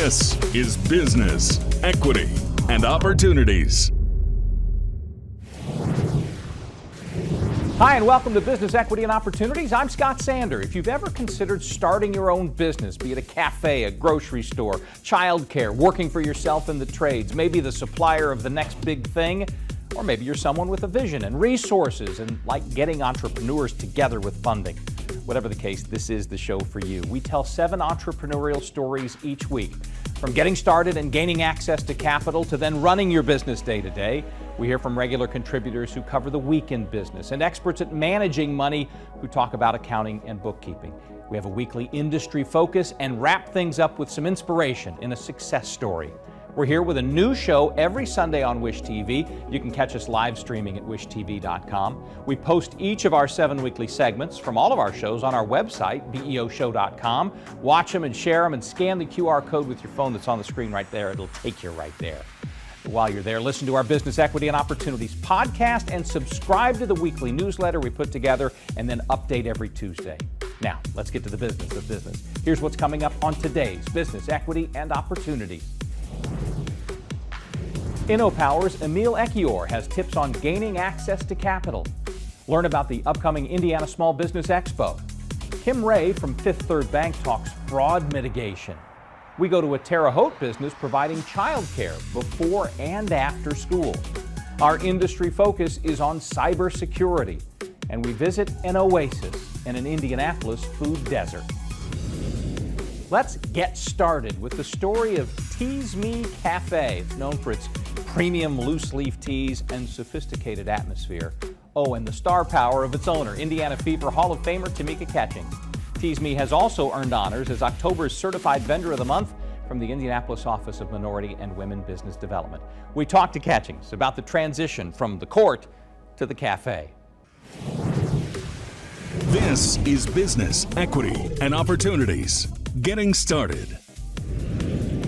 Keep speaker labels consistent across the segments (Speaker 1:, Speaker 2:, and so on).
Speaker 1: This is Business, Equity, and Opportunities.
Speaker 2: Hi, and welcome to Business, Equity, and Opportunities. I'm Scott Sander. If you've ever considered starting your own business, be it a cafe, a grocery store, childcare, working for yourself in the trades, maybe the supplier of the next big thing, or maybe you're someone with a vision and resources and like getting entrepreneurs together with funding. Whatever the case, this is the show for you. We tell 7 entrepreneurial stories each week. From getting started and gaining access to capital to then running your business day to day. We hear from regular contributors who cover the weekend business and experts at managing money who talk about accounting and bookkeeping. We have a weekly industry focus and wrap things up with some inspiration in a success story. We're here with a new show every Sunday on Wish TV. You can catch us live streaming at wishtv.com. We post each of our 7 weekly segments from all of our shows on our website, beoshow.com. Watch them and share them and scan the QR code with your phone that's on the screen right there. It'll take you right there. While you're there, listen to our Business, Equity, and Opportunities podcast and subscribe to the weekly newsletter we put together and then update every Tuesday. Now, let's get to the business of business. Here's what's coming up on today's Business, Equity, and Opportunities. InnoPower's Emil Ekiyor has tips on gaining access to capital. Learn about the upcoming Indiana Small Business Expo. Kimberlee Ray from Fifth Third Bank talks fraud mitigation. We go to a Terre Haute business providing childcare before and after school. Our industry focus is on cybersecurity, and we visit an oasis in an Indianapolis food desert. Let's get started with the story of Me Café. It's known for its premium loose-leaf teas and sophisticated atmosphere. Oh, and the star power of its owner, Indiana Fever Hall of Famer Tamika Catchings. Me has also earned honors as October's Certified Vendor of the Month from the Indianapolis Office of Minority and Women Business Development. We talked to Catchings about the transition from the court to the cafe.
Speaker 1: This is Business, Equity, and Opportunities. Getting started.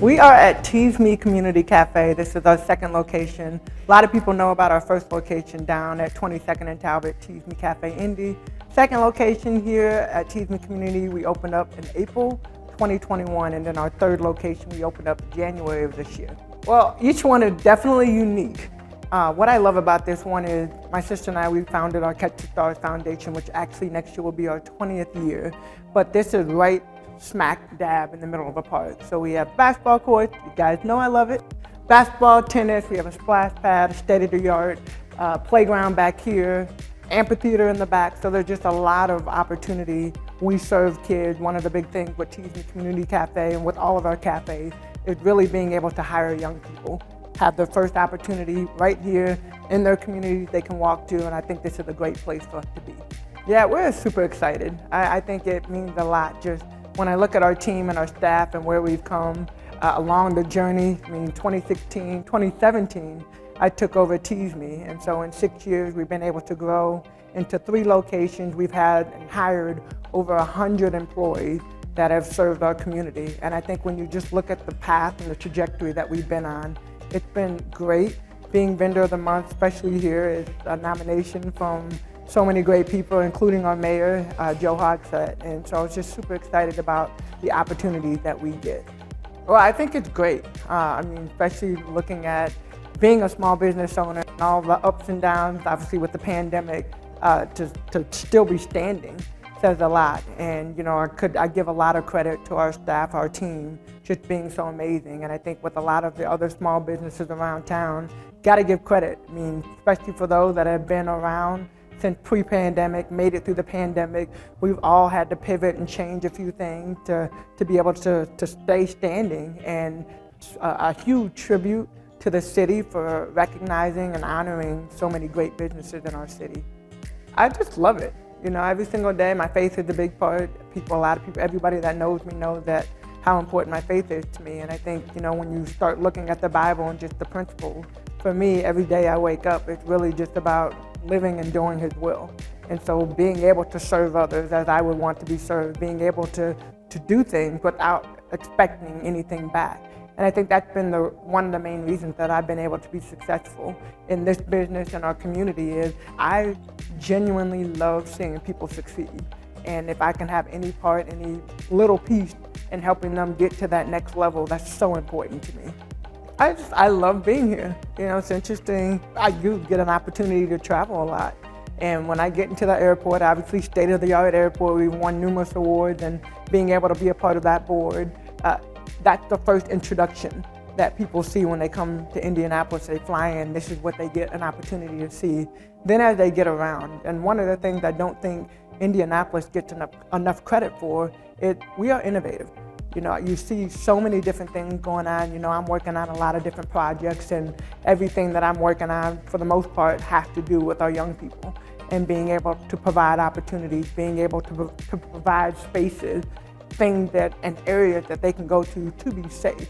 Speaker 3: We are at Me Community Cafe. This is our second location. A lot of people know about our first location down at 22nd and Talbot, Me Café Indy. Second location here at Me Community, we opened up in April 2021, and then our third location we opened up in January of this year. Well, each one is definitely unique. What I love about this one is my sister and I, we founded our Catch the Stars Foundation, which actually next year will be our 20th year. But this is right smack dab in the middle of a park. So we have basketball courts, you guys know I love it. Basketball, tennis, we have a splash pad, a state-of-the-art playground back here, amphitheater in the back. So there's just a lot of opportunity. We serve kids. One of the big things with Me Community Cafe and with all of our cafes is really being able to hire young people, have their first opportunity right here in their community they can walk to, and I think this is a great place for us to be. Yeah, we're super excited. I think it means a lot just when I look at our team and our staff and where we've come along the journey. I mean, 2016, 2017, I took over Me, and so in 6 years we've been able to grow into 3 locations. We've had and hired over 100 employees that have served our community, and I think when you just look at the path and the trajectory that we've been on, it's been great. Being Vendor of the Month, especially here, is a nomination from so many great people, including our mayor, Joe Hogsett, and so I was just super excited about the opportunities that we get. Well, I think it's great. I mean, especially looking at being a small business owner and all the ups and downs, obviously with the pandemic, to still be standing says a lot. And you know, I give a lot of credit to our staff, our team, just being so amazing. And I think with a lot of the other small businesses around town, got to give credit. I mean, especially for those that have been around since pre-pandemic, made it through the pandemic. We've all had to pivot and change a few things to be able to stay standing. And a huge tribute to the city for recognizing and honoring so many great businesses in our city. I just love it. You know, every single day, my faith is a big part. A lot of people, everybody that knows me knows that how important my faith is to me. And I think, you know, when you start looking at the Bible and just the principles, for me, every day I wake up, it's really just about living and doing His will. And so being able to serve others as I would want to be served, being able to do things without expecting anything back. And I think that's been one of the main reasons that I've been able to be successful in this business and our community is I genuinely love seeing people succeed. And if I can have any part, any little piece in helping them get to that next level, that's so important to me. I love being here. You know, it's interesting. I do get an opportunity to travel a lot. And when I get into the airport, obviously state-of-the-art airport, we've won numerous awards, and being able to be a part of that board, that's the first introduction that people see when they come to Indianapolis. They fly in, this is what they get an opportunity to see. Then as they get around, and one of the things I don't think Indianapolis gets enough credit for is we are innovative. You know, you see so many different things going on. You know, I'm working on a lot of different projects, and everything that I'm working on, for the most part, has to do with our young people and being able to provide opportunities, being able to provide spaces, things and areas that they can go to be safe.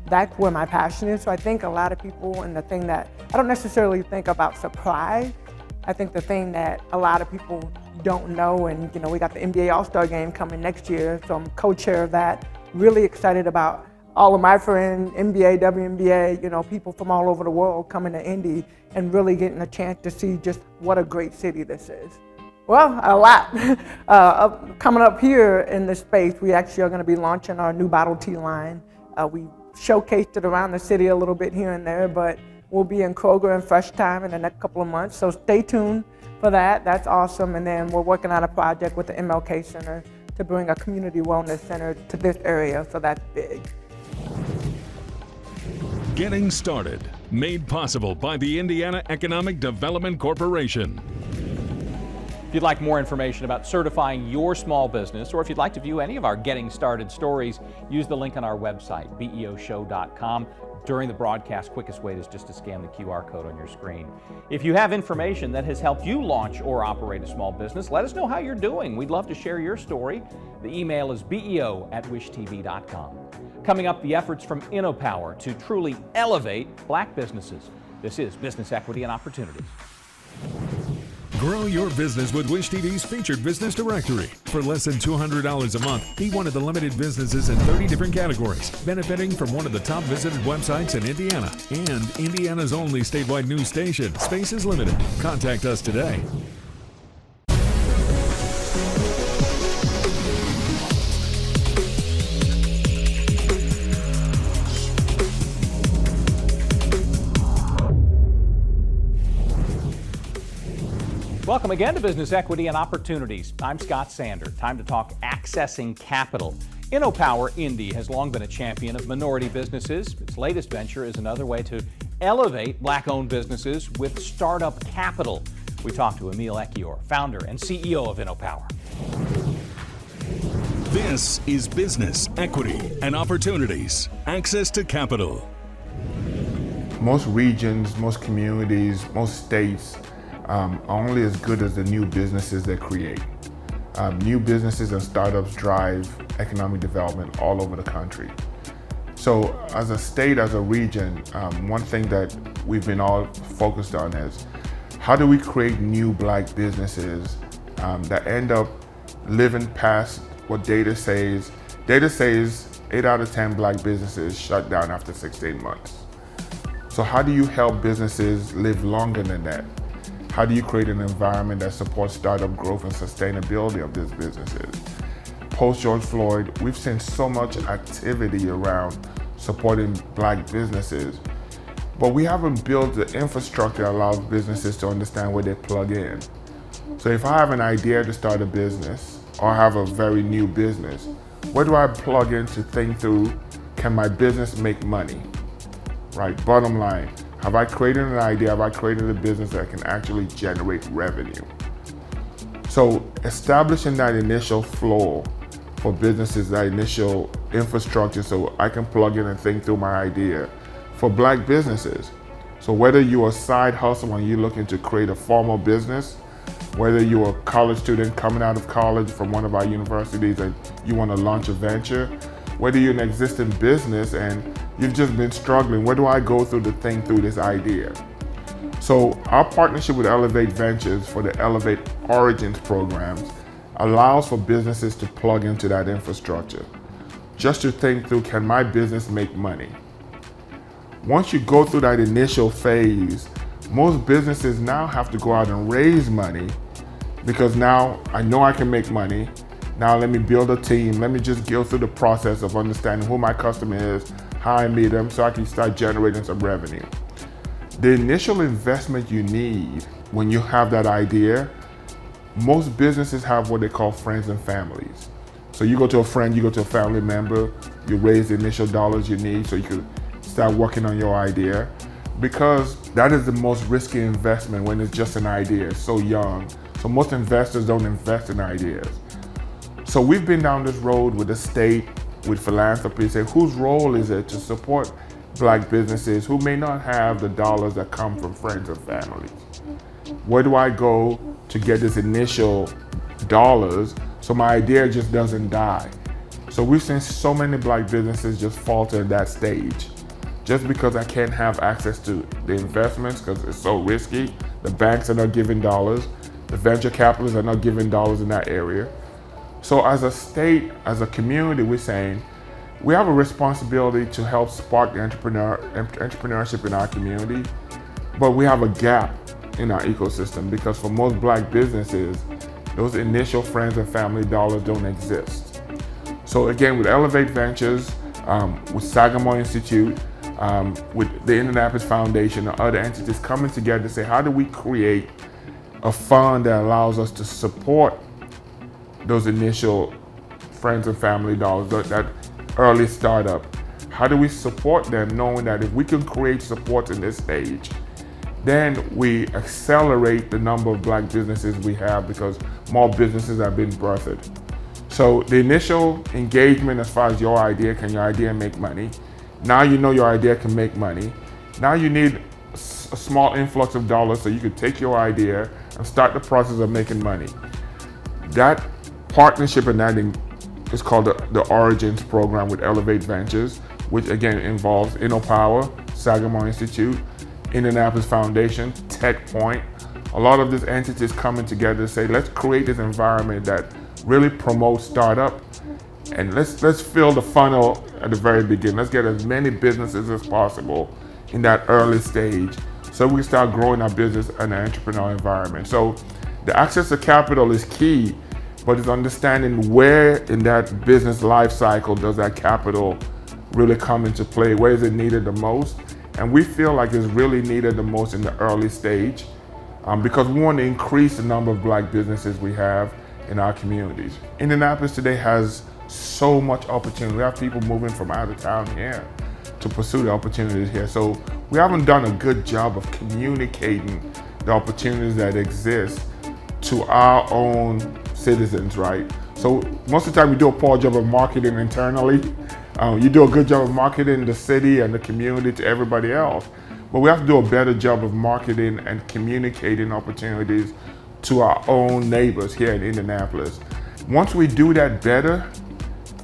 Speaker 3: That's where my passion is. So I think a lot of people, and the thing that I don't necessarily think about surprise, I think the thing that a lot of people don't know, and you know, we got the NBA All-Star game coming next year, so I'm co-chair of that. Really excited about all of my friends, NBA, WNBA, you know, people from all over the world coming to Indy and really getting a chance to see just what a great city this is. Well, a lot. Coming up here in this space, we actually are going to be launching our new bottle tea line. We showcased it around the city a little bit here and there, but we'll be in Kroger and Fresh Time in the next couple of months, so stay tuned for that. That's awesome. And then we're working on a project with the MLK Center to bring a community wellness center to this area, so that's big.
Speaker 1: Getting started, made possible by the Indiana Economic Development Corporation.
Speaker 2: If you'd like more information about certifying your small business, or if you'd like to view any of our Getting Started stories, use the link on our website, beoshow.com. During the broadcast, quickest way is just to scan the QR code on your screen. If you have information that has helped you launch or operate a small business, let us know how you're doing. We'd love to share your story. The email is beo@wishtv.com. Coming up, the efforts from InnoPower to truly elevate Black businesses. This is Business Equity and Opportunities.
Speaker 1: Grow your business with Wish TV's featured business directory. For less than $200 a month, be one of the limited businesses in 30 different categories, benefiting from one of the top visited websites in Indiana and Indiana's only statewide news station. Space is limited. Contact us today.
Speaker 2: Welcome again to Business Equity and Opportunities. I'm Scott Sander. Time to talk accessing capital. InnoPower Indy has long been a champion of minority businesses. Its latest venture is another way to elevate Black-owned businesses with startup capital. We talked to Emil Ekiyor, founder and CEO of InnoPower.
Speaker 1: This is Business Equity and Opportunities. Access to capital.
Speaker 4: Most regions, most communities, most states are only as good as the new businesses they create. New businesses and startups drive economic development all over the country. So as a state, as a region, one thing that we've been all focused on is how do we create new Black businesses that end up living past what data says. Data says 8 out of 10 Black businesses shut down after 16 months. So how do you help businesses live longer than that? How do you create an environment that supports startup growth and sustainability of these businesses? Post George Floyd, we've seen so much activity around supporting Black businesses, but we haven't built the infrastructure that allows businesses to understand where they plug in. So if I have an idea to start a business or have a very new business, where do I plug in to think through, can my business make money? Right, bottom line. Have I created an idea? Have I created a business that can actually generate revenue? So establishing that initial flow for businesses, that initial infrastructure so I can plug in and think through my idea for Black businesses. So whether you're a side hustle and you're looking to create a formal business, whether you're a college student coming out of college from one of our universities and you want to launch a venture, whether you're an existing business and you've just been struggling, where do I go through to think through this idea? So our partnership with Elevate Ventures for the Elevate Origins programs allows for businesses to plug into that infrastructure, just to think through, can my business make money? Once you go through that initial phase, most businesses now have to go out and raise money because now I know I can make money. Now let me build a team. Let me just go through the process of understanding who my customer is, how I meet them, so I can start generating some revenue. The initial investment you need when you have that idea, most businesses have what they call friends and families. So you go to a friend, you go to a family member, you raise the initial dollars you need so you can start working on your idea, because that is the most risky investment when it's just an idea, it's so young. So most investors don't invest in ideas. So we've been down this road with the state, with philanthropy, say whose role is it to support Black businesses who may not have the dollars that come from friends and families? Where do I go to get this initial dollars so my idea just doesn't die? So we've seen so many Black businesses just falter at that stage. Just because I can't have access to the investments because it's so risky, the banks are not giving dollars, the venture capitalists are not giving dollars in that area. So as a state, as a community, we're saying we have a responsibility to help spark the entrepreneurship in our community, but we have a gap in our ecosystem because for most Black businesses, those initial friends and family dollars don't exist. So again, with Elevate Ventures, with Sagamore Institute, with the Indianapolis Foundation and other entities coming together to say, how do we create a fund that allows us to support those initial friends and family dollars, that early startup? How do we support them knowing that if we can create support in this stage, then we accelerate the number of Black businesses we have because more businesses have been birthed. So the initial engagement as far as your idea, can your idea make money? Now you know your idea can make money. Now you need a small influx of dollars so you can take your idea and start the process of making money. That partnership and that is called the Origins program with Elevate Ventures, which again involves InnoPower, Sagamore Institute, Indianapolis Foundation, TechPoint. A lot of these entities coming together to say, let's create this environment that really promotes startup, and let's fill the funnel at the very beginning. Let's get as many businesses as possible in that early stage so we can start growing our business in an entrepreneurial environment. So the access to capital is key, but it's understanding where in that business life cycle does that capital really come into play, where is it needed the most? And we feel like it's really needed the most in the early stage because we want to increase the number of Black businesses we have in our communities. Indianapolis today has so much opportunity. We have people moving from out of town here to pursue the opportunities here. So we haven't done a good job of communicating the opportunities that exist to our own citizens, right? So most of the time we do a poor job of marketing internally. You do a good job of marketing the city and the community to everybody else. But we have to do a better job of marketing and communicating opportunities to our own neighbors here in Indianapolis. Once we do that better,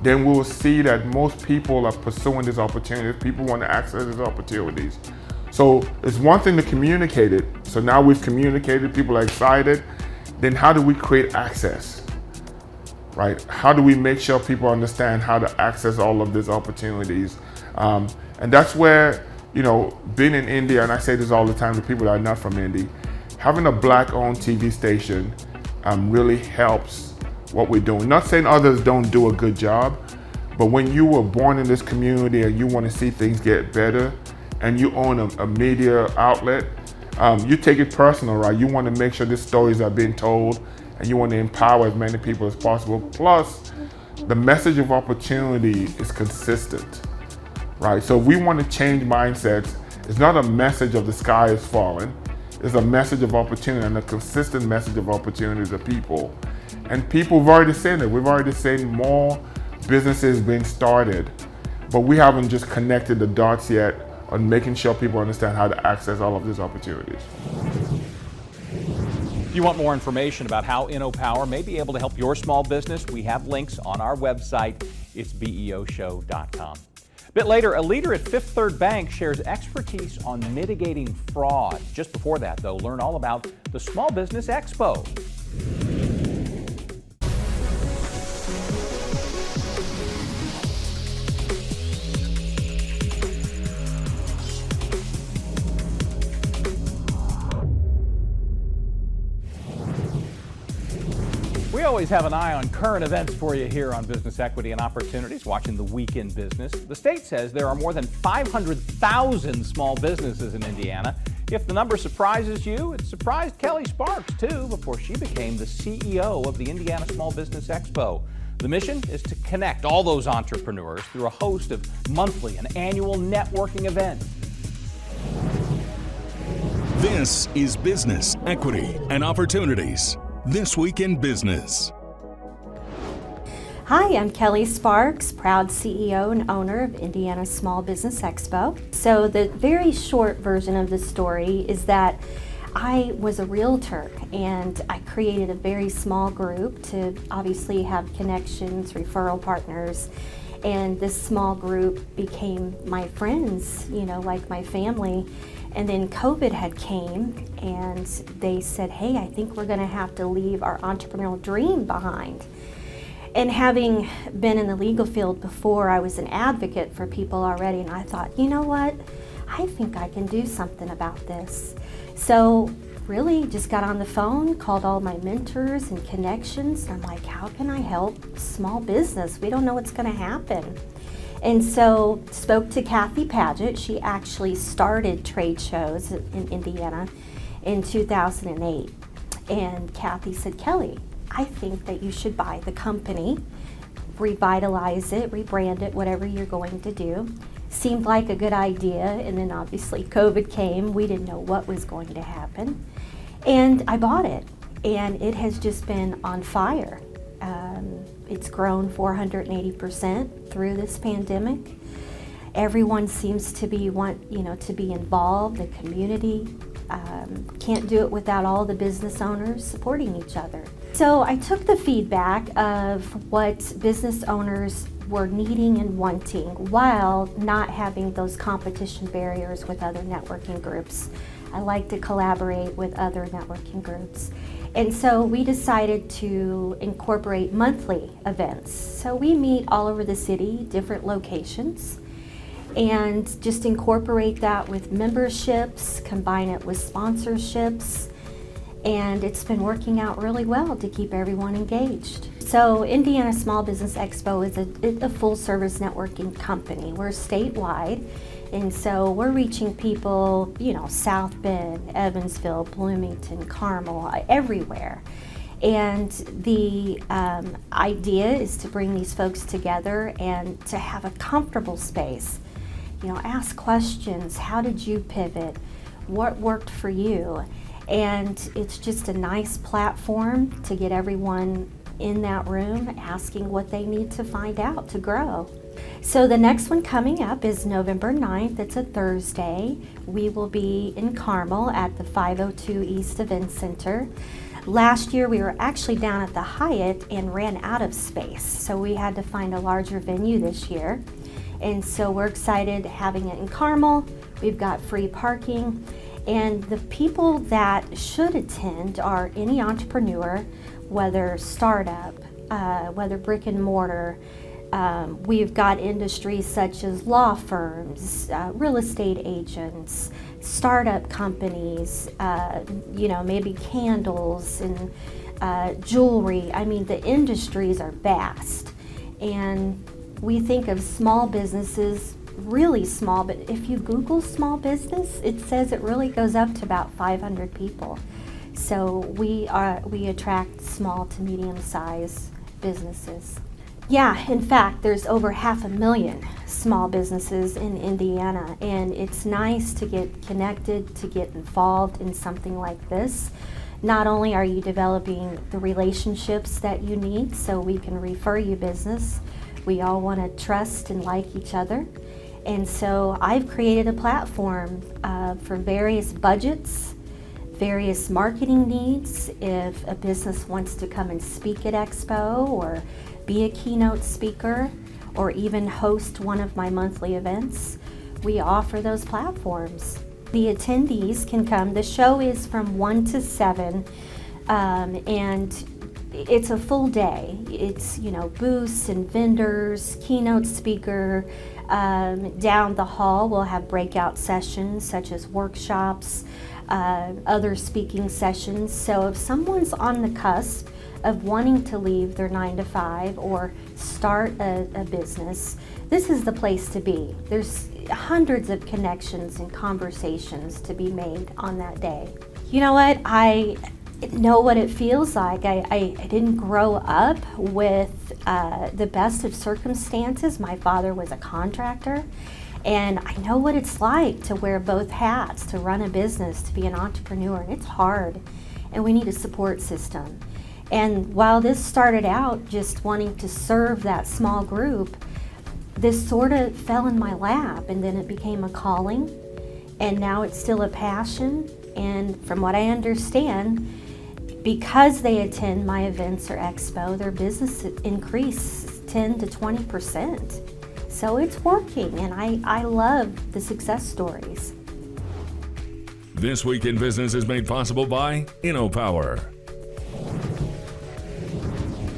Speaker 4: then we'll see that most people are pursuing these opportunities. People want to access these opportunities. So it's one thing to communicate it. So now we've communicated, people are excited. Then how do we create access, right? How do we make sure people understand how to access all of these opportunities? And that's where, being in Indy, and I say this all the time to people that are not from Indy, having a Black-owned TV station really helps what we're doing. Not saying others don't do a good job, but when you were born in this community and you want to see things get better, and you own a media outlet, you take it personal, right? You want to make sure these stories are being told, and you want to empower as many people as possible. Plus, the message of opportunity is consistent, right? So if we want to change mindsets, it's not a message of the sky is falling. It's a message of opportunity and a consistent message of opportunity to people. And people have already seen it. We've already seen more businesses being started, but we haven't just connected the dots yet on making sure people understand how to access all of these opportunities.
Speaker 2: If you want more information about how InnoPower may be able to help your small business, we have links on our website. It's beoshow.com. A bit later, a leader at Fifth Third Bank shares expertise on mitigating fraud. Just before that, though, learn all about the Small Business Expo. We always have an eye on current events for you here on Business Equity and Opportunities, watching the week in business. The state says there are more than 500,000 small businesses in Indiana. If the number surprises you, it surprised Kelly Sparks too before she became the CEO of the Indiana Small Business Expo. The mission is to connect all those entrepreneurs through a host of monthly and annual networking events.
Speaker 1: This is Business, Equity, and Opportunities. This Week in Business.
Speaker 5: Hi, I'm Kelly Sparks, proud CEO and owner of Indiana Small Business Expo. So the very short version of the story is that I was a realtor and I created a very small group to obviously have connections, referral partners, and this small group became my friends, like my family. And then COVID had came and they said, hey, I think we're gonna have to leave our entrepreneurial dream behind. And having been in the legal field before, I was an advocate for people already, and I thought, you know what? I think I can do something about this. So really just got on the phone, called all my mentors and connections. I'm like, how can I help small business? We don't know what's gonna happen. And so spoke to Kathy Paget. She actually started trade shows in Indiana in 2008. And Kathy said, Kelly, I think that you should buy the company, revitalize it, rebrand it, whatever you're going to do. Seemed like a good idea, and then obviously COVID came. We didn't know what was going to happen. And I bought it, and it has just been on fire. It's grown 480% through this pandemic. Everyone seems to be to be involved, the community. Can't do it without all the business owners supporting each other. So I took the feedback of what business owners were needing and wanting while not having those competition barriers with other networking groups. I like to collaborate with other networking groups. And so we decided to incorporate monthly events. So we meet all over the city, different locations, and just incorporate that with memberships, combine it with sponsorships, and it's been working out really well to keep everyone engaged. So Indiana Small Business Expo is a full-service networking company. We're statewide, and so we're reaching people, South Bend, Evansville, Bloomington, Carmel, everywhere. And the idea is to bring these folks together and to have a comfortable space. Ask questions. How did you pivot? What worked for you? And it's just a nice platform to get everyone in that room asking what they need to find out to grow. So the next one coming up is November 9th. It's a Thursday. We will be in Carmel at the 502 East Event Center. Last year we were actually down at the Hyatt and ran out of space, so we had to find a larger venue this year. And so we're excited having it in Carmel. We've got free parking. And the people that should attend are any entrepreneur, whether startup, whether brick and mortar. We've got industries such as law firms, real estate agents, startup companies, maybe candles and jewelry. I mean, the industries are vast. And we think of small businesses really small, but if you Google small business, it says it really goes up to about 500 people. So we attract small to medium-sized businesses. Yeah, in fact, there's over 500,000 small businesses in Indiana, and it's nice to get connected, to get involved in something like this. Not only are you developing the relationships that you need so we can refer you business, we all want to trust and like each other. And so I've created a platform for various budgets, various marketing needs. If a business wants to come and speak at Expo or be a keynote speaker or even host one of my monthly events, we offer those platforms. The attendees can come. The show is from 1 to 7 and it's a full day. It's, booths and vendors, keynote speaker. Down the hall, we'll have breakout sessions such as workshops, other speaking sessions. So if someone's on the cusp of wanting to leave their 9-to-5 or start a business, this is the place to be. There's hundreds of connections and conversations to be made on that day. You know what? I know what it feels like. I didn't grow up with the best of circumstances. My father was a contractor, and I know what it's like to wear both hats, to run a business, to be an entrepreneur. It's hard, and we need a support system. And while this started out just wanting to serve that small group, this sort of fell in my lap, and then it became a calling, and now it's still a passion. And from what I understand, because they attend my events or expo, their business increases 10 to 20%. So it's working, and I love the success stories.
Speaker 1: This Week in Business is made possible by InnoPower.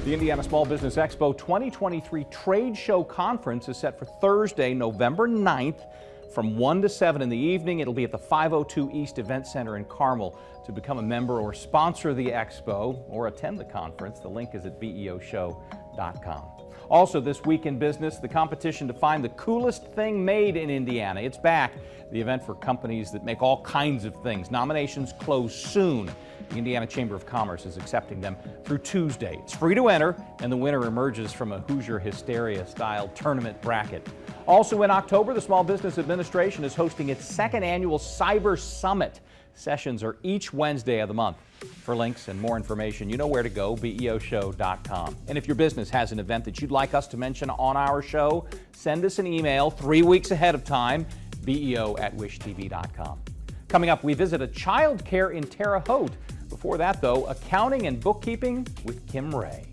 Speaker 2: The Indiana Small Business Expo 2023 Trade Show Conference is set for Thursday, November 9th from 1 to 7 in the evening. It'll be at the 502 East Event Center in Carmel. To become a member or sponsor the expo or attend the conference, the link is at beoshow.com. Also this week in business, the competition to find the coolest thing made in Indiana. It's back, the event for companies that make all kinds of things. Nominations close soon. The Indiana Chamber of Commerce is accepting them through Tuesday. It's free to enter, and the winner emerges from a Hoosier Hysteria-style tournament bracket. Also in October, the Small Business Administration is hosting its second annual Cyber Summit. Sessions are each Wednesday of the month. For links and more information, you know where to go, beoshow.com. And if your business has an event that you'd like us to mention on our show, send us an email 3 weeks ahead of time, beo@wishtv.com. Coming up, we visit a child care in Terre Haute. Before that, though, accounting and bookkeeping with Kim Ray.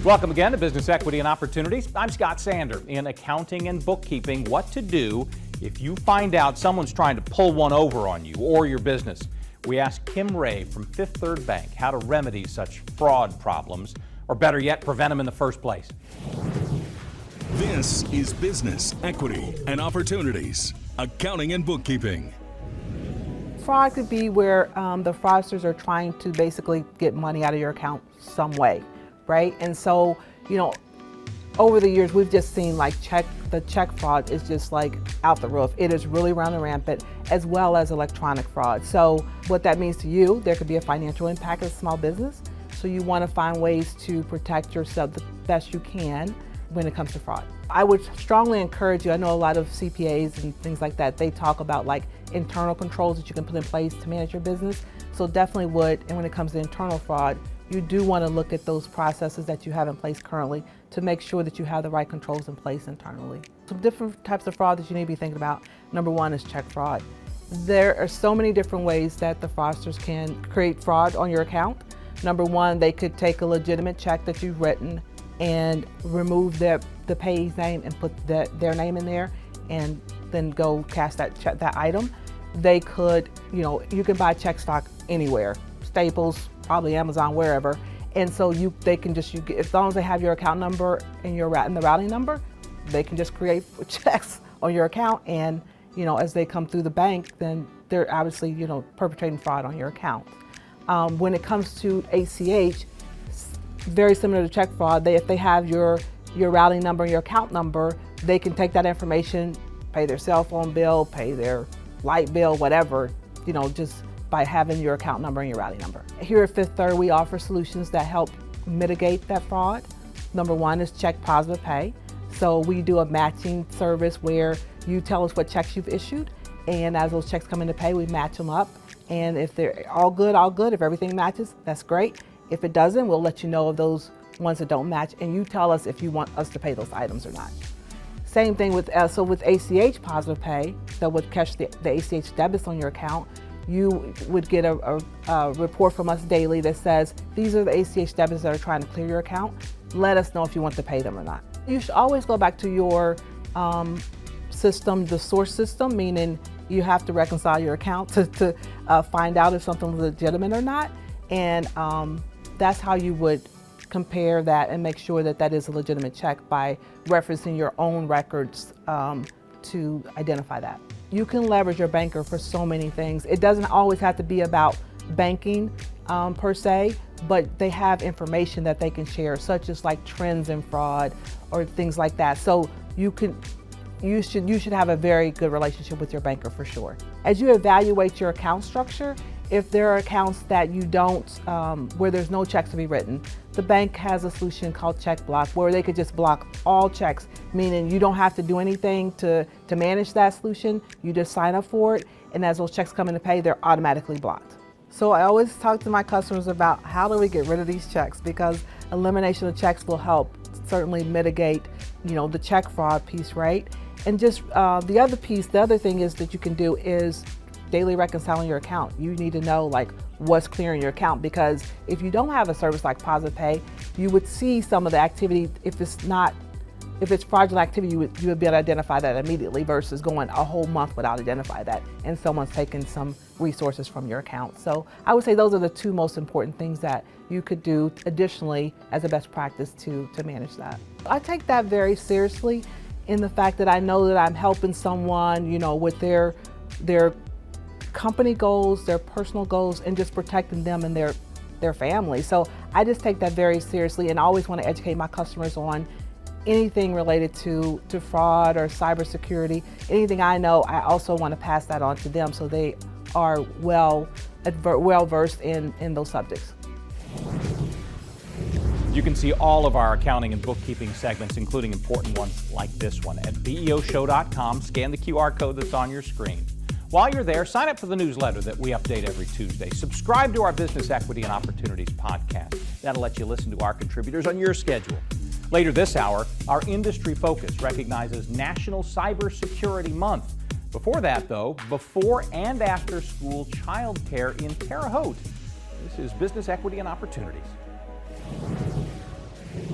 Speaker 2: Welcome again to Business Equity and Opportunities. I'm Scott Sander. In accounting and bookkeeping, what to do if you find out someone's trying to pull one over on you or your business. We asked Kim Ray from Fifth Third Bank how to remedy such fraud problems, or better yet, prevent them in the first place.
Speaker 1: This is Business Equity and Opportunities, accounting and bookkeeping.
Speaker 6: Fraud could be where the fraudsters are trying to basically get money out of your account some way, right? And so, you know, over the years, we've just seen like the check fraud is just like out the roof. It is really running rampant, as well as electronic fraud. So what that means to you, there could be a financial impact as a small business. So you want to find ways to protect yourself the best you can when it comes to fraud. I would strongly encourage you, I know a lot of CPAs and things like that, they talk about like internal controls that you can put in place to manage your business. So definitely would, and when it comes to internal fraud, you do want to look at those processes that you have in place currently to make sure that you have the right controls in place internally. Some different types of fraud that you need to be thinking about. Number one is check fraud. There are so many different ways that the fraudsters can create fraud on your account. Number one, they could take a legitimate check that you've written and remove the payee's name and put their name in there, and then go cash that item. They could, you can buy check stock anywhere, Staples, probably Amazon, wherever. And so they can just, as long as they have your account number and the routing number, they can just create checks on your account. And as they come through the bank, then they're obviously perpetrating fraud on your account. When it comes to ACH, very similar to check fraud. If they have your routing number and your account number, they can take that information, pay their cell phone bill, pay their light bill, whatever, just by having your account number and your routing number. Here at Fifth Third, we offer solutions that help mitigate that fraud. Number one is check positive pay. So we do a matching service where you tell us what checks you've issued, and as those checks come into pay, we match them up. And if they're all good, if everything matches, that's great. If it doesn't, we'll let you know of those ones that don't match, and you tell us if you want us to pay those items or not. Same thing with ACH positive pay, that would catch the ACH debits on your account. You would get a report from us daily that says, these are the ACH debits that are trying to clear your account. Let us know if you want to pay them or not. You should always go back to your system, the source system, meaning you have to reconcile your account to find out if something's legitimate or not. And that's how you would compare that and make sure that that is a legitimate check by referencing your own records to identify that. You can leverage your banker for so many things. It doesn't always have to be about banking per se, but they have information that they can share, such as like trends in fraud or things like that. So you should have a very good relationship with your banker for sure. As you evaluate your account structure, if there are accounts that you don't, where there's no checks to be written, the bank has a solution called check block where they could just block all checks, meaning you don't have to do anything to manage that solution. You just sign up for it, and as those checks come in to pay, they're automatically blocked. So I always talk to my customers about how do we get rid of these checks, because elimination of checks will help certainly mitigate, the check fraud piece, right? And just the other thing is that you can do is daily reconciling your account. You need to know like what's clearing your account, because if you don't have a service like Positive Pay, you would see some of the activity. If it's fraudulent activity, you would be able to identify that immediately versus going a whole month without identifying that and someone's taken some resources from your account. So I would say those are the two most important things that you could do additionally as a best practice to manage that. I take that very seriously in the fact that I know that I'm helping someone, with their company goals, their personal goals, and just protecting them and their family. So I just take that very seriously and always want to educate my customers on anything related to fraud or cybersecurity. Anything I know, I also want to pass that on to them so they are well versed in those subjects.
Speaker 2: You can see all of our accounting and bookkeeping segments, including important ones like this one, at beoshow.com. Scan the QR code that's on your screen. While you're there, sign up for the newsletter that we update every Tuesday. Subscribe to our Business Equity and Opportunities podcast. That'll let you listen to our contributors on your schedule. Later this hour, our industry focus recognizes National Cybersecurity Month. Before that, though, before and after school childcare in Terre Haute. This is Business Equity and Opportunities.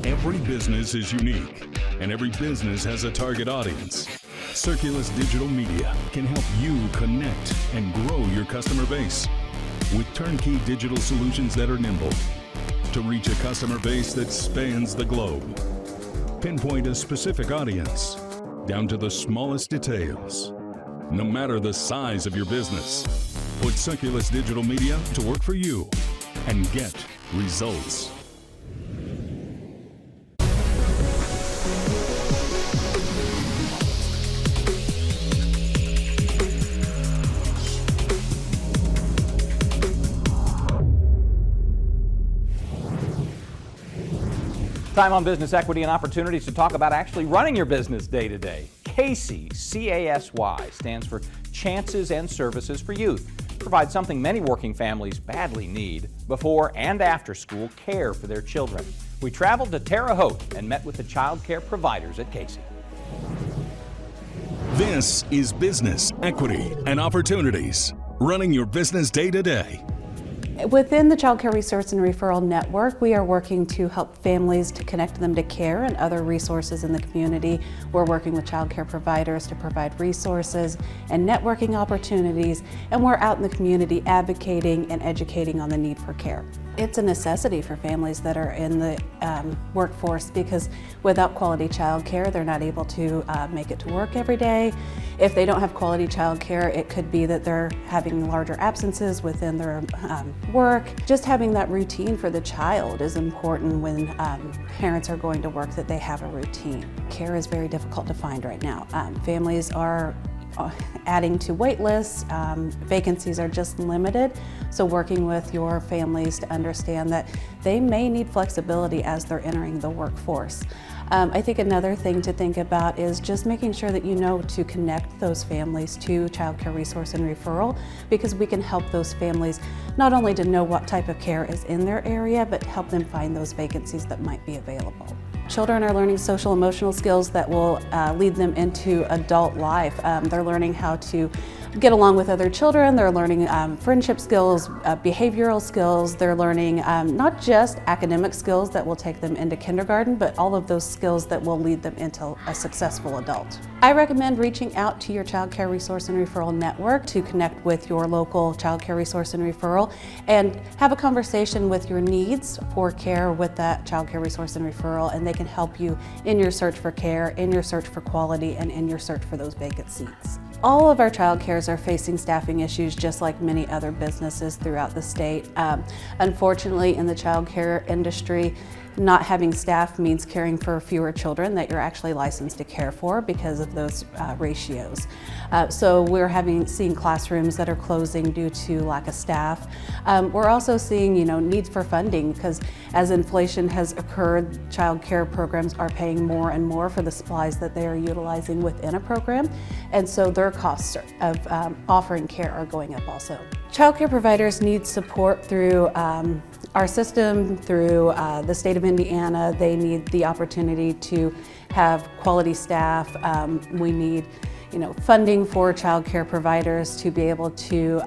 Speaker 1: Every business is unique, and every business has a target audience. Circulus Digital Media can help you connect and grow your customer base with turnkey digital solutions that are nimble to reach a customer base that spans the globe. Pinpoint a specific audience down to the smallest details. No matter the size of your business, put Circulus Digital Media to work for you and get results.
Speaker 2: Time on Business Equity and Opportunities to talk about actually running your business day to day. CASY, C-A-S-Y, stands for Chances and Services for Youth. Provides something many working families badly need: before and after school care for their children. We traveled to Terre Haute and met with the child care providers at CASY.
Speaker 1: This is Business Equity and Opportunities, running your business day to day.
Speaker 7: Within the Child Care Resource and Referral Network, we are working to help families to connect them to care and other resources in the community. We're working with child care providers to provide resources and networking opportunities, and we're out in the community advocating and educating on the need for care. It's a necessity for families that are in the workforce, because without quality child care, they're not able to make it to work every day. If they don't have quality child care, it could be that they're having larger absences within their work. Just having that routine for the child is important when parents are going to work, that they have a routine. Care is very difficult to find right now. Families are adding to wait lists, vacancies are just limited. So working with your families to understand that they may need flexibility as they're entering the workforce. I think another thing to think about is just making sure that you know to connect those families to Child Care Resource and Referral, because we can help those families not only to know what type of care is in their area, but help them find those vacancies that might be available. Children are learning social emotional skills that will lead them into adult life. They're learning how to get along with other children. They're learning friendship skills, behavioral skills. They're learning not just academic skills that will take them into kindergarten, but all of those skills that will lead them into a successful adult. I recommend reaching out to your Child Care Resource and Referral Network to connect with your local Child Care Resource and Referral and have a conversation with your needs for care with that Child Care Resource and Referral, and they can help you in your search for care, in your search for quality, and in your search for those vacant seats. All of our child cares are facing staffing issues just like many other businesses throughout the state. Unfortunately, in the child care industry, not having staff means caring for fewer children that you're actually licensed to care for because of those ratios. So we're seeing classrooms that are closing due to lack of staff. We're also seeing, needs for funding because as inflation has occurred, child care programs are paying more and more for the supplies that they are utilizing within a program, and so their costs of offering care are going up also. Child care providers need support through our system, through the state of Indiana. They need the opportunity to have quality staff. We need funding for child care providers to be able to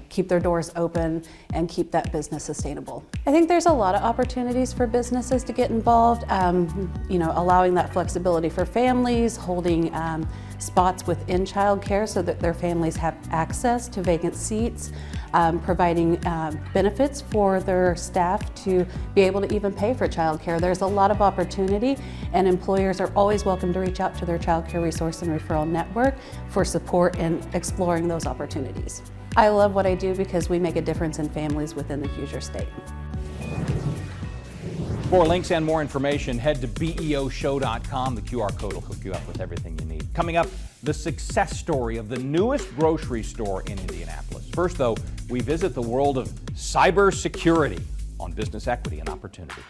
Speaker 7: keep their doors open and keep that business sustainable. I think there's a lot of opportunities for businesses to get involved, allowing that flexibility for families, holding spots within child care so that their families have access to vacant seats, providing benefits for their staff to be able to even pay for child care. There's a lot of opportunity, and employers are always welcome to reach out to their Child Care Resource and Referral Network for support in exploring those opportunities. I love what I do because we make a difference in families within the Hoosier State.
Speaker 2: For links and more information, head to beoshow.com. The QR code will hook you up with everything you need. Coming up, the success story of the newest grocery store in Indianapolis. First, though, we visit the world of cybersecurity on business equity and opportunity.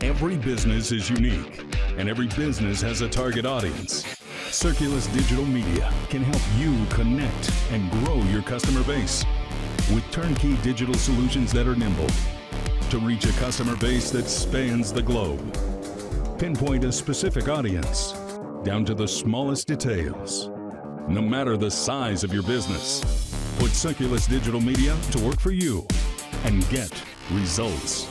Speaker 1: Every business is unique, and every business has a target audience. Circulus Digital Media can help you connect and grow your customer base with turnkey digital solutions that are nimble to reach a customer base that spans the globe. Pinpoint a specific audience down to the smallest details. No matter the size of your business, put Circulus Digital Media to work for you and get results.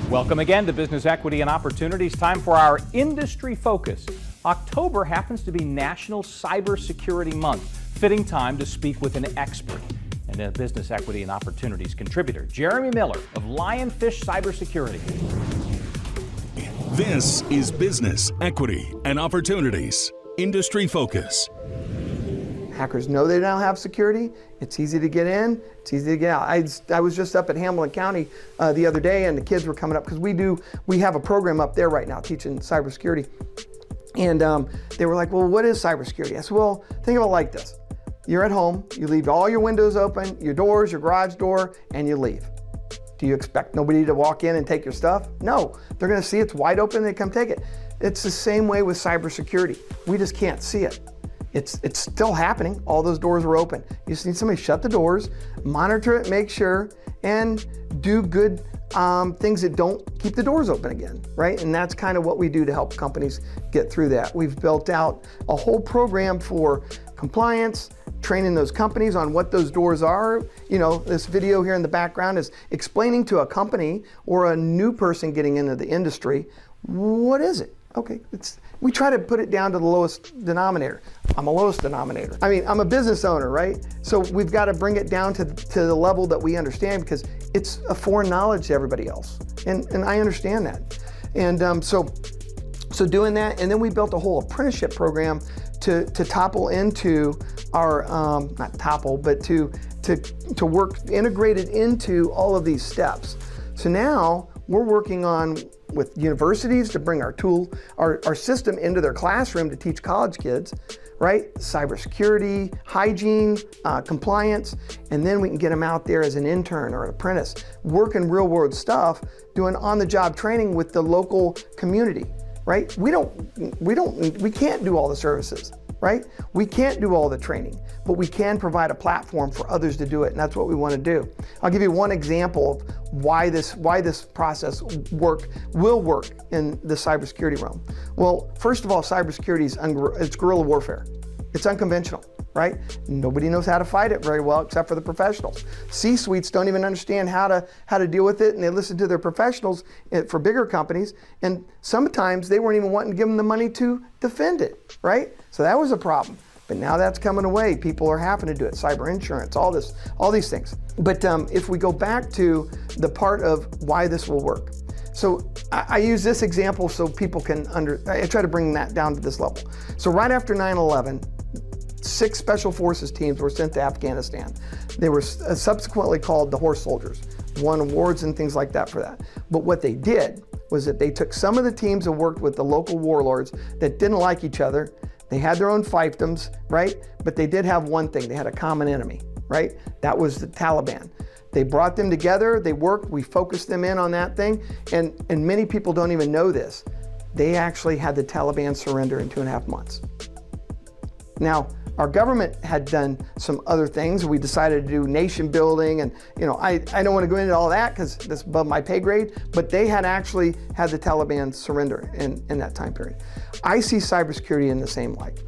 Speaker 2: Welcome again to Business Equity and Opportunities. Time for our industry focus. October happens to be National Cybersecurity Month. Fitting time to speak with an expert and a Business Equity and Opportunities contributor, Jeremy Miller of Lionfish Cybersecurity.
Speaker 1: This is Business Equity and Opportunities Industry Focus.
Speaker 8: Hackers know they don't have security. It's easy to get in, it's easy to get out. I was just up at Hamilton County the other day, and the kids were coming up because we have a program up there right now teaching cybersecurity. And they were like, well, what is cybersecurity? I said, well, think of it like this. You're at home, you leave all your windows open, your doors, your garage door, and you leave. Do you expect nobody to walk in and take your stuff? No, they're gonna see it's wide open, they come take it. It's the same way with cybersecurity. We just can't see it. It's still happening. All those doors are open. You just need somebody to shut the doors, monitor it, make sure, and do good things that don't keep the doors open again, right? And that's kind of what we do to help companies get through that. We've built out a whole program for compliance, training those companies on what those doors are. This video here in the background is explaining to a company or a new person getting into the industry, what is it? Okay, we try to put it down to the lowest denominator. I'm a lowest denominator. I'm a business owner, right? So we've got to bring it down to the level that we understand, because it's a foreign knowledge to everybody else. And I understand that. And so doing that, and then we built a whole apprenticeship program to topple into our, not topple, but to work integrated into all of these steps. So now we're working on with universities to bring our system into their classroom to teach college kids, right? Cybersecurity, hygiene, compliance, and then we can get them out there as an intern or an apprentice, working real world stuff, doing on-the-job training with the local community. right? We can't do all the services, right? We can't do all the training, but we can provide a platform for others to do it, and that's what we want to do. I'll give you one example of why this process will work in the cybersecurity realm. Well, first of all, cybersecurity it's guerrilla warfare. It's unconventional, right? Nobody knows how to fight it very well except for the professionals. C-suites don't even understand how to deal with it, and they listen to their professionals for bigger companies, and sometimes they weren't even wanting to give them the money to defend it, right? So that was a problem. But now that's coming away. People are having to do it. Cyber insurance, all these things. But if we go back to the part of why this will work. So I use this example so people can I try to bring that down to this level. So right after 9/11, 6 special forces teams were sent to Afghanistan. They were subsequently called the Horse Soldiers, won awards and things like that for that. But what they did was that they took some of the teams and worked with the local warlords that didn't like each other. They had their own fiefdoms, right? But they did have one thing, they had a common enemy, right? That was the Taliban. They brought them together, they worked, we focused them in on that thing, and many people don't even know this. They actually had the Taliban surrender in 2.5 months. Now, our government had done some other things. We decided to do nation building, and I don't want to go into all that because that's above my pay grade, but they had actually had the Taliban surrender in that time period. I see cybersecurity in the same light.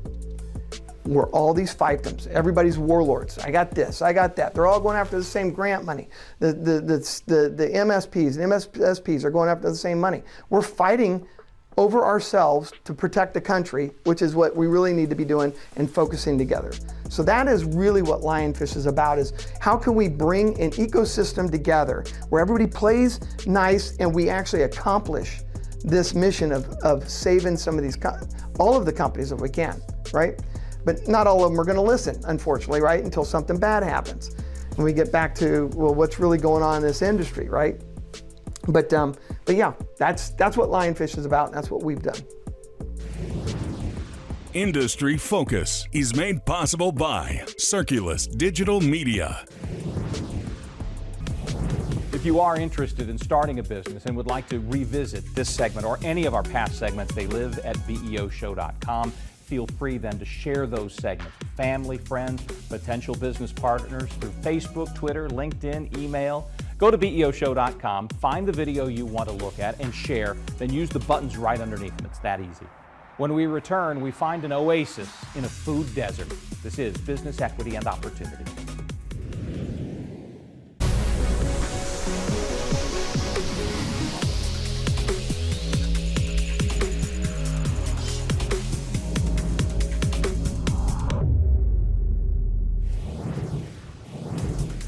Speaker 8: We're all these fiefdoms, everybody's warlords. I got this, I got that. They're all going after the same grant money. The MSPs and MSSPs are going after the same money. We're fighting over ourselves to protect the country, which is what we really need to be doing and focusing together. So that is really what Lionfish is about, is how can we bring an ecosystem together where everybody plays nice and we actually accomplish this mission of saving some of these, all of the companies if we can, right? But not all of them are gonna listen, unfortunately, right? Until something bad happens. And we get back to, well, what's really going on in this industry, right? But yeah, that's what Lionfish is about, and that's what we've done.
Speaker 1: Industry Focus is made possible by Circulus Digital Media.
Speaker 2: If you are interested in starting a business and would like to revisit this segment or any of our past segments, they live at BEOshow.com. Feel free then to share those segments with family, friends, potential business partners through Facebook, Twitter, LinkedIn, email. Go to BEOshow.com, find the video you want to look at and share, then use the buttons right underneath them. It's that easy. When we return, we find an oasis in a food desert. This is Business Equity and Opportunity.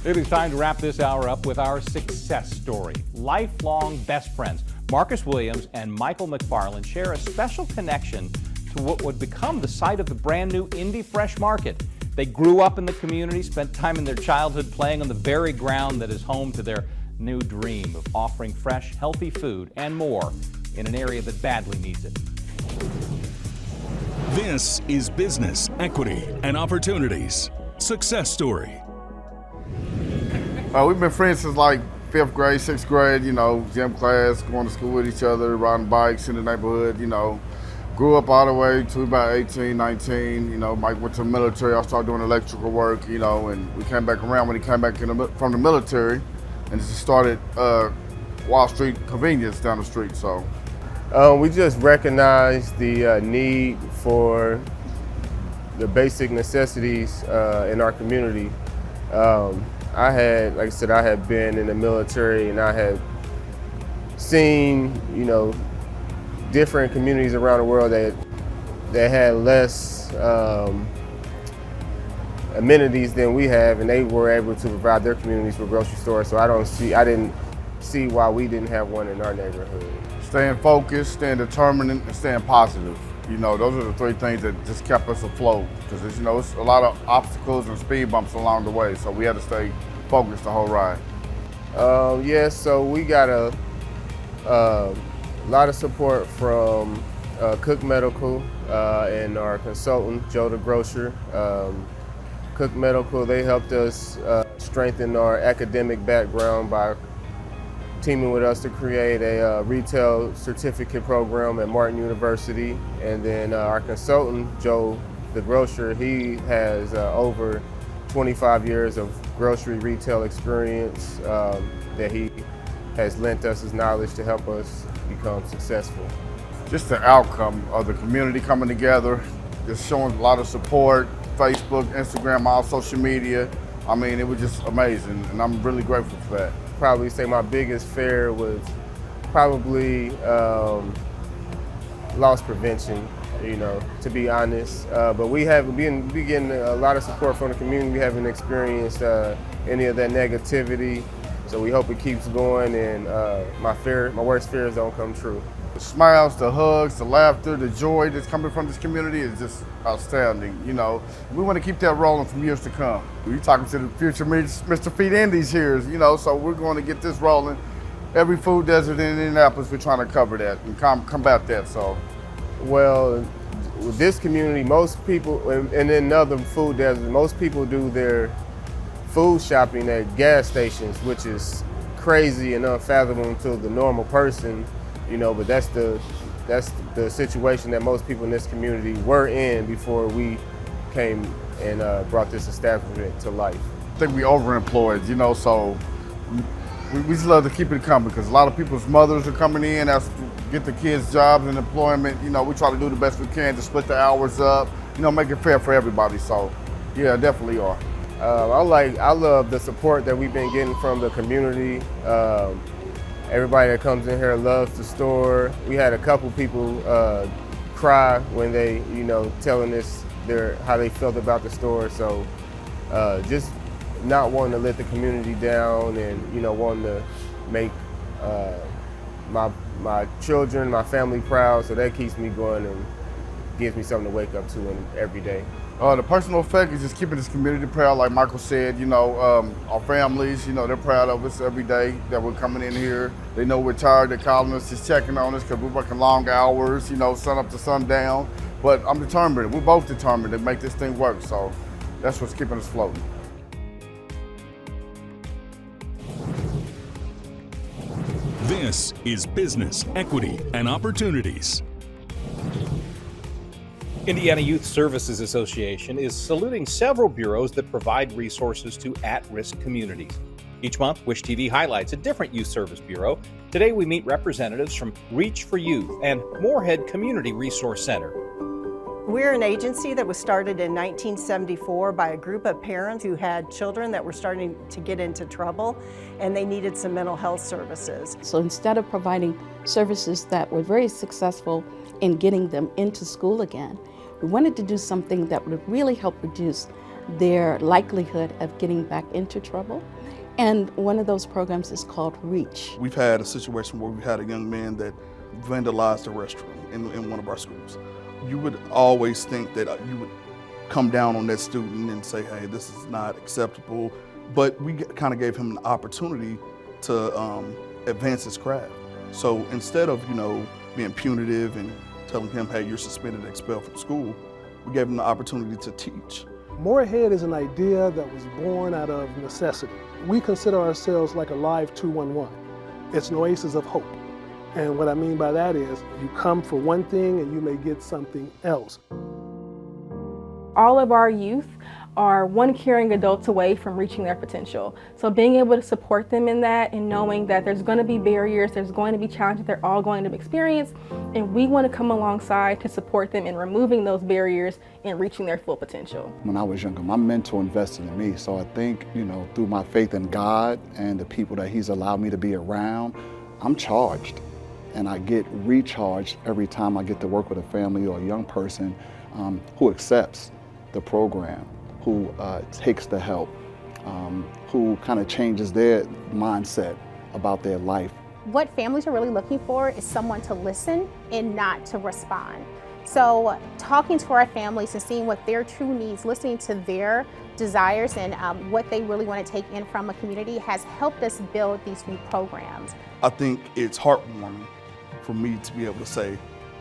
Speaker 2: It is time to wrap this hour up with our success story. Lifelong best friends, Marcus Williams and Michael McFarland, share a special connection to what would become the site of the brand new Indy Fresh Market. They grew up in the community, spent time in their childhood playing on the very ground that is home to their new dream of offering fresh, healthy food and more in an area that badly needs it.
Speaker 1: This is Business, Equity, and Opportunities. Success Story.
Speaker 9: We've been friends since like 5th grade, 6th grade, gym class, going to school with each other, riding bikes in the neighborhood, Grew up all the way to about 18, 19, Mike went to the military. I started doing electrical work, and we came back around when he came back from the military and just started Wall Street Convenience down the street, so.
Speaker 10: We just recognized the need for the basic necessities in our community. I had been in the military and I had seen, different communities around the world that had less amenities than we have, and they were able to provide their communities with grocery stores. So I didn't see why we didn't have one in our neighborhood.
Speaker 9: Staying focused, staying determined, and staying positive. Those are the 3 things that just kept us afloat. Because it's a lot of obstacles and speed bumps along the way, so we had to stay focused the whole ride.
Speaker 10: So we got a lot of support from Cook Medical and our consultant, Joe the Grocer. Cook Medical, they helped us strengthen our academic background by teaming with us to create a retail certificate program at Martin University. And then our consultant, Joe, the grocer, he has over 25 years of grocery retail experience that he has lent us his knowledge to help us become successful.
Speaker 9: Just the outcome of the community coming together, just showing a lot of support, Facebook, Instagram, all social media. I mean, it was just amazing, and I'm really grateful for that.
Speaker 10: Probably say my biggest fear was probably loss prevention, you know, to be honest. But we have been getting a lot of support from the community. We haven't experienced any of that negativity, so we hope it keeps going, and my worst fears don't come true.
Speaker 9: The smiles, the hugs, the laughter, the joy that's coming from this community is just outstanding. You know, we want to keep that rolling from years to come. We're talking to the future Mr. Feed Indies here, you know, so we're going to get this rolling. Every food desert in Indianapolis, we're trying to cover that and combat that. So,
Speaker 10: well, with this community, most people, and in other food deserts, most people do their food shopping at gas stations, which is crazy and unfathomable to the normal person. You know, but that's the situation that most people in this community were in before we came and brought this establishment to life.
Speaker 9: I think we overemployed, you know, so we just love to keep it coming because a lot of people's mothers are coming in, to get the kids jobs and employment. You know, we try to do the best we can to split the hours up, you know, make it fair for everybody. So, yeah, definitely are.
Speaker 10: I love the support that we've been getting from the community. Everybody that comes in here loves the store. We had a couple people cry when they, you know, telling us how they felt about the store. So just not wanting to let the community down, and, you know, wanting to make my children, my family proud. So that keeps me going and gives me something to wake up to every day.
Speaker 9: The personal effect is just keeping this community proud. Like Michael said, you know, our families, you know, they're proud of us every day that we're coming in here. They know we're tired. They're calling us, just checking on us because we're working long hours, you know, sun up to sundown. But I'm determined. We're both determined to make this thing work. So that's what's keeping us floating.
Speaker 1: This is Business, Equity, and Opportunities.
Speaker 2: Indiana Youth Services Association is saluting several bureaus that provide resources to at-risk communities. Each month, Wish TV highlights a different youth service bureau. Today, we meet representatives from Reach for Youth and Moorhead Community Resource Center.
Speaker 11: We're an agency that was started in 1974 by a group of parents who had children that were starting to get into trouble, and they needed some mental health services.
Speaker 12: So instead of providing services that were very successful in getting them into school again, we wanted to do something that would really help reduce their likelihood of getting back into trouble. And one of those programs is called Reach.
Speaker 13: We've had a situation where we had a young man that vandalized a restroom in one of our schools. You would always think that you would come down on that student and say, hey, this is not acceptable. But we kind of gave him an opportunity to advance his craft. So instead of, you know, being punitive and telling him, hey, you're suspended and expelled from school, we gave him the opportunity to teach.
Speaker 14: Moorhead is an idea that was born out of necessity. We consider ourselves like a live 211. It's an oasis of hope. And what I mean by that is you come for one thing and you may get something else.
Speaker 15: All of our youth are one caring adult away from reaching their potential. So being able to support them in that and knowing that there's going to be barriers, there's going to be challenges they're all going to experience, and we want to come alongside to support them in removing those barriers and reaching their full potential.
Speaker 16: When I was younger, my mentor invested in me. So I think, you know, through my faith in God and the people that He's allowed me to be around, I'm charged. And I get recharged every time I get to work with a family or a young person who accepts the program, who takes the help, who kind of changes their mindset about their life.
Speaker 17: What families are really looking for is someone to listen and not to respond. So talking to our families and seeing what their true needs, listening to their desires and what they really want to take in from a community has helped us build these new programs.
Speaker 13: I think it's heartwarming for me to be able to say,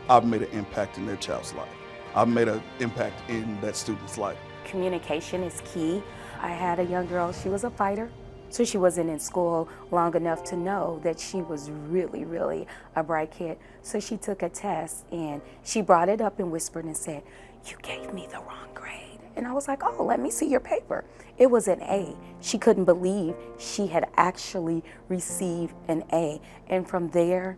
Speaker 13: I've made an impact in their child's life. I've made an impact in that student's life.
Speaker 18: Communication is key. I had a young girl, she was a fighter. So she wasn't in school long enough to know that she was really, really a bright kid. So she took a test and she brought it up and whispered and said, "You gave me the wrong grade." And I was like, "Oh, let me see your paper." It was an A. She couldn't believe she had actually received an A. And from there,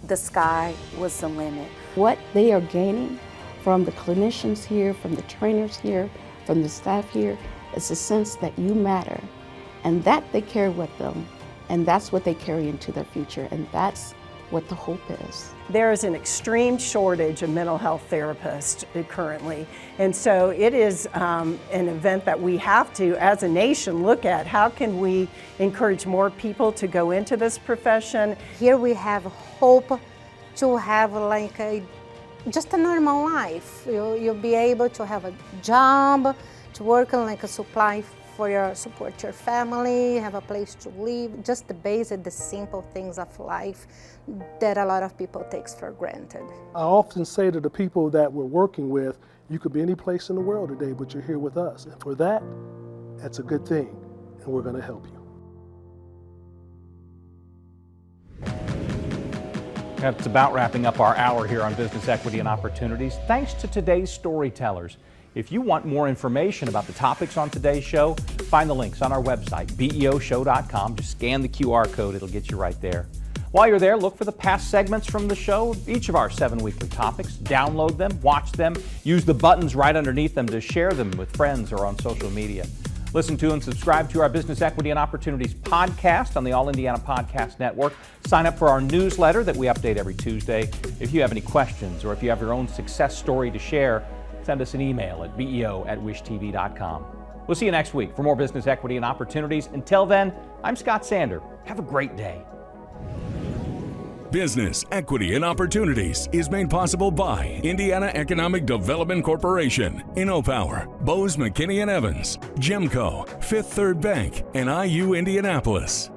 Speaker 18: the sky was the limit.
Speaker 12: What they are gaining from the clinicians here, from the trainers here, from the staff here, is a sense that you matter. And that they carry with them. And that's what they carry into their future. And that's what the hope is.
Speaker 11: There is an extreme shortage of mental health therapists currently. And so it is an event that we have to, as a nation, look at. How can we encourage more people to go into this profession?
Speaker 19: Here we have hope to have like just a normal life. You'll be able to have a job, to work on like a supply for support your family, have a place to live, just the basic, the simple things of life that a lot of people takes for granted.
Speaker 14: I often say to the people that we're working with, you could be any place in the world today, but you're here with us. And for that, that's a good thing, and we're going to help you.
Speaker 2: That's about wrapping up our hour here on Business Equity and Opportunities. Thanks to today's storytellers. If you want more information about the topics on today's show, find the links on our website, beoshow.com. Just scan the QR code, it'll get you right there. While you're there, look for the past segments from the show, each of our 7 weekly topics. Download them, watch them, use the buttons right underneath them to share them with friends or on social media. Listen to and subscribe to our Business Equity and Opportunities podcast on the All Indiana Podcast Network. Sign up for our newsletter that we update every Tuesday. If you have any questions or if you have your own success story to share, send us an email at beo@wishtv.com. We'll see you next week for more Business Equity and Opportunities. Until then, I'm Scott Sander. Have a great day.
Speaker 1: Business Equity and Opportunities is made possible by Indiana Economic Development Corporation, InnoPower, Bose McKinney & Evans, Gemco, Fifth Third Bank, and IU Indianapolis.